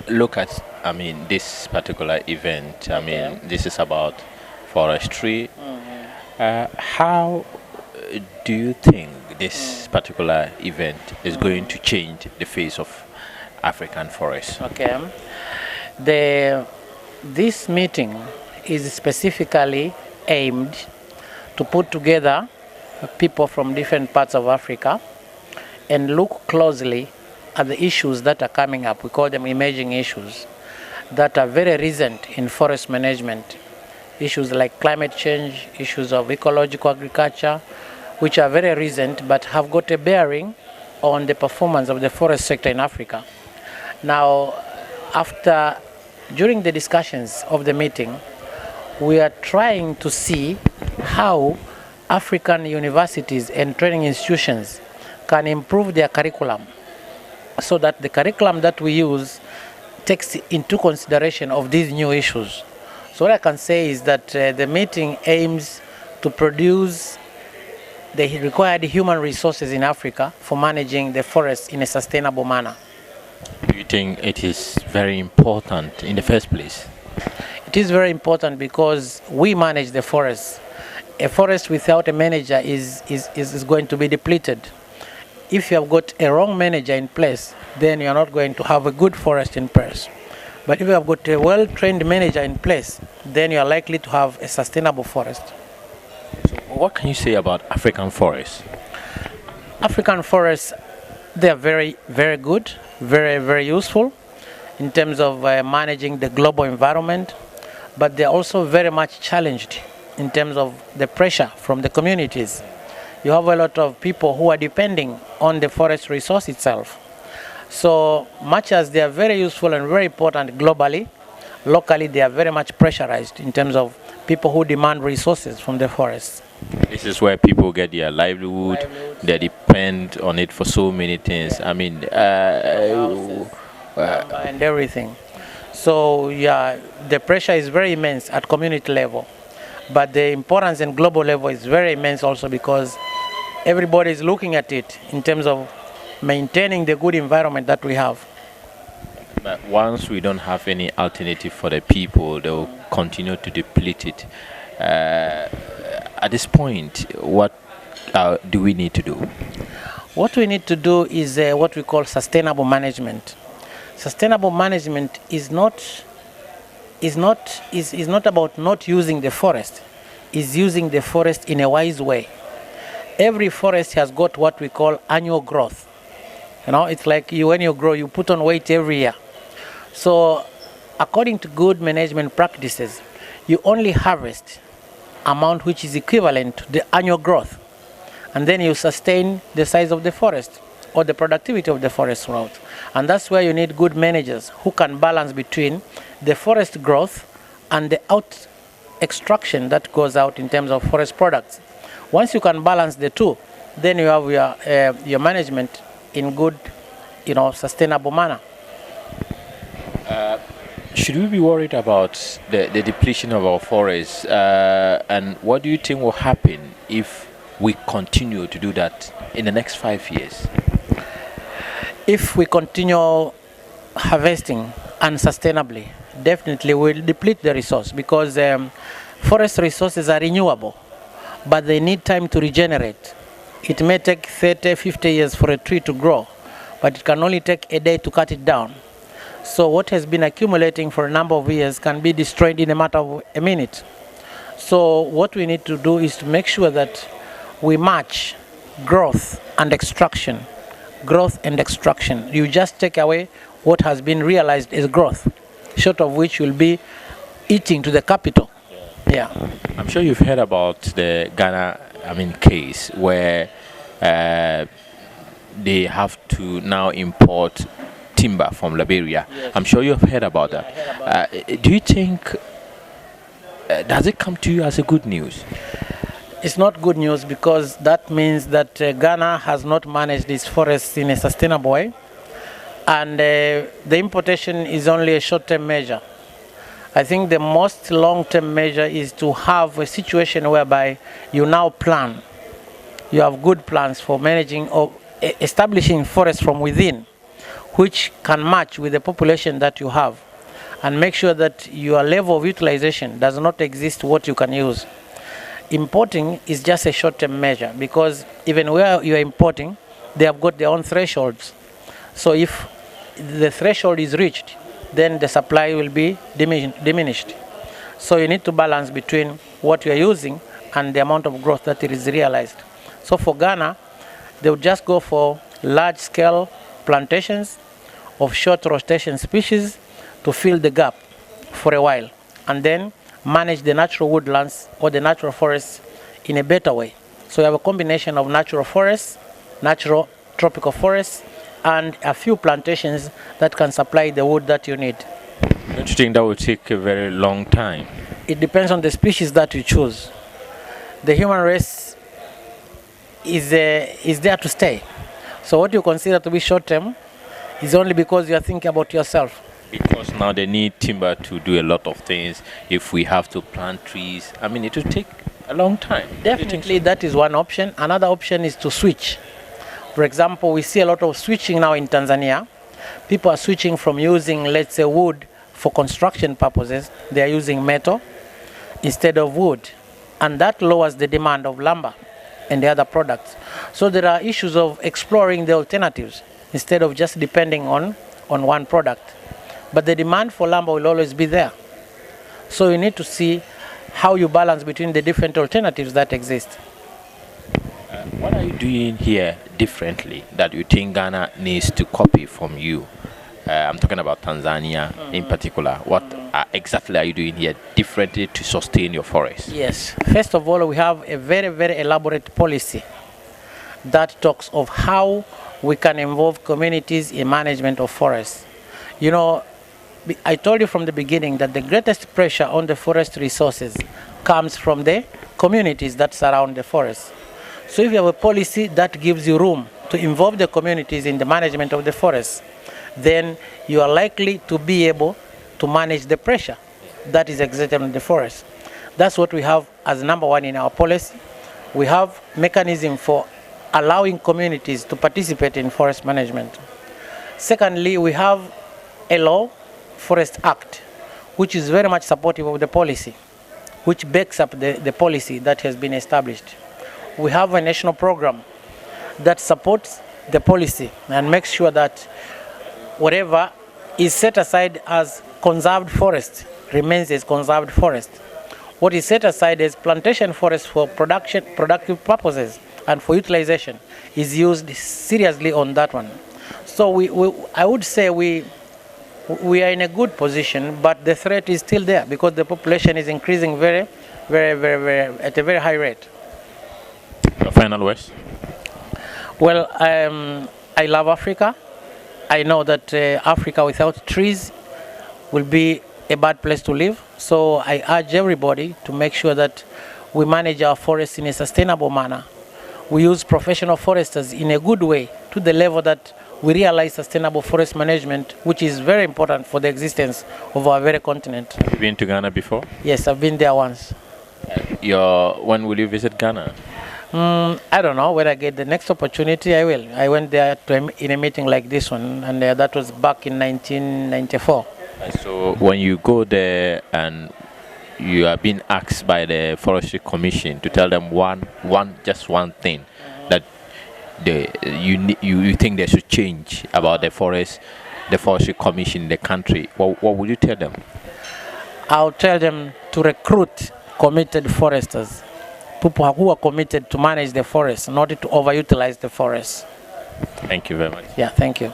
Look at, I mean, this particular event. I Okay. mean, this is about forestry. How do you think this particular event is going to change the face of African forests? Okay. The this meeting is specifically aimed to put together people from different parts of Africa and look closely at the issues that are coming up. We call them emerging issues that are very recent in forest management. Issues like climate change, issues of ecological agriculture, which are very recent but have got a bearing on the performance of the forest sector in Africa. Now, after during the discussions of the meeting, we are trying to see how African universities and training institutions can improve their curriculum so that the curriculum that we use takes into consideration of these new issues. So what I can say is that the meeting aims to produce the required human resources in Africa for managing the forests in a sustainable manner. Do you think it is very important in the first place? It is very important because we manage the forests. A forest without a manager is going to be depleted. If you have got a wrong manager in place, then you are not going to have a good forest in place. But if you have got a well-trained manager in place, then you are likely to have a sustainable forest. What can you say about African forests? African forests, they are very, very good, very, very useful in terms of managing the global environment, but they're also very much challenged in terms of the pressure from the communities. You have a lot of people who are depending on the forest resource itself. So much as they are very useful and very important globally, locally they are very much pressurized in terms of people who demand resources from the forests. This is where people get their livelihood. They depend on it for so many things. I mean, And everything. So yeah, the pressure is very immense at community level, but the importance in global level is very immense also because everybody is looking at it in terms of maintaining the good environment that we have. but once we don't have any alternative for the people, they will continue to deplete it. At this point, what do we need to do? What we need to do is what we call sustainable management. Sustainable management is not about not using the forest, is using the forest in a wise way. Every forest has got what we call annual growth. You know, it's like when you grow, you put on weight every year. So according to good management practices, you only harvest amount which is equivalent to the annual growth, and then you sustain the size of the forest or the productivity of the forest throughout. And that's where you need good managers who can balance between the forest growth and the out extraction that goes out in terms of forest products. Once you can balance the two, then you have your management in good, sustainable manner. Should we be worried about the depletion of our forests? And what do you think will happen if we continue to do that in the next 5 years? If we continue harvesting unsustainably, definitely we'll deplete the resource because forest resources are renewable, but they need time to regenerate. It may take 30, 50 years for a tree to grow, but it can only take a day to cut it down. So what has been accumulating for a number of years can be destroyed in a matter of a minute. So what we need to do is to make sure that we match growth and extraction. Growth and extraction. You just take away what has been realized as growth, short of which you'll be eating to the capital. Yeah. I'm sure you've heard about the Ghana, case where they have to now import timber from Liberia. Yes. I'm sure you've heard about that. I heard about Do you think, does it come to you as a good news? It's not good news because that means that Ghana has not managed its forests in a sustainable way, and the importation is only a short-term measure. I think the most long-term measure is to have a situation whereby you now plan. You have good plans for managing or establishing forests from within, which can match with the population that you have, and make sure that your level of utilization does not exist what you can use. Importing is just a short-term measure, because even where you are importing, they have got their own thresholds. So if the threshold is reached, then the supply will be diminished. So you need to balance between what you are using and the amount of growth that is realized. So for Ghana, they would just go for large-scale plantations of short rotation species to fill the gap for a while, and then manage the natural woodlands or the natural forests in a better way. So you have a combination of natural forests, natural tropical forests, and a few plantations that can supply the wood that you need. Don't you think that will take a very long time? It depends on the species that you choose. The human race is there to stay. So what you consider to be short term is only because you are thinking about yourself. Because now they need timber to do a lot of things. If we have to plant trees, I mean, it will take a long time. Definitely, that is one option. Another option is to switch. For example, we see a lot of switching now in Tanzania. People are switching from using, let's say, wood for construction purposes. They are using metal instead of wood. And that lowers the demand of lumber and the other products. So there are issues of exploring the alternatives instead of just depending on one product. But the demand for lumber will always be there. So you need to see how you balance between the different alternatives that exist. What are you doing here differently that you think Ghana needs to copy from you? I'm talking about Tanzania in particular. What exactly are you doing here differently to sustain your forest? Yes. First of all, we have a very, very elaborate policy that talks of how we can involve communities in management of forests. You know, I told you from the beginning that the greatest pressure on the forest resources comes from the communities that surround the forest. So if you have a policy that gives you room to involve the communities in the management of the forest, then you are likely to be able to manage the pressure that is exerted on the forest. That's what we have as number one in our policy. We have mechanism for allowing communities to participate in forest management. Secondly, we have a law, Forest Act, which is very much supportive of the policy, which backs up the policy that has been established. We have a national program that supports the policy and makes sure that whatever is set aside as conserved forest remains as conserved forest. What is set aside as plantation forest for productive purposes and for utilization is used seriously on that one. So I would say we are in a good position, but the threat is still there because the population is increasing very at a very high rate. Your final words? Well, I love Africa. I know that Africa without trees will be a bad place to live. So I urge everybody to make sure that we manage our forests in a sustainable manner. We use professional foresters in a good way to the level that we realize sustainable forest management, which is very important for the existence of our very continent. Have you been to Ghana before? Yes, I've been there once. When will you visit Ghana? I don't know. When I get the next opportunity, I will. I went there in a meeting like this one, and that was back in 1994. So when you go there and you are being asked by the Forestry Commission to tell them just one thing that you think they should change about the Forestry Commission in the country, what would you tell them? I'll tell them to recruit committed foresters, people who are committed to manage the forest, not to overutilize the forest. Thank you very much. Yeah, thank you.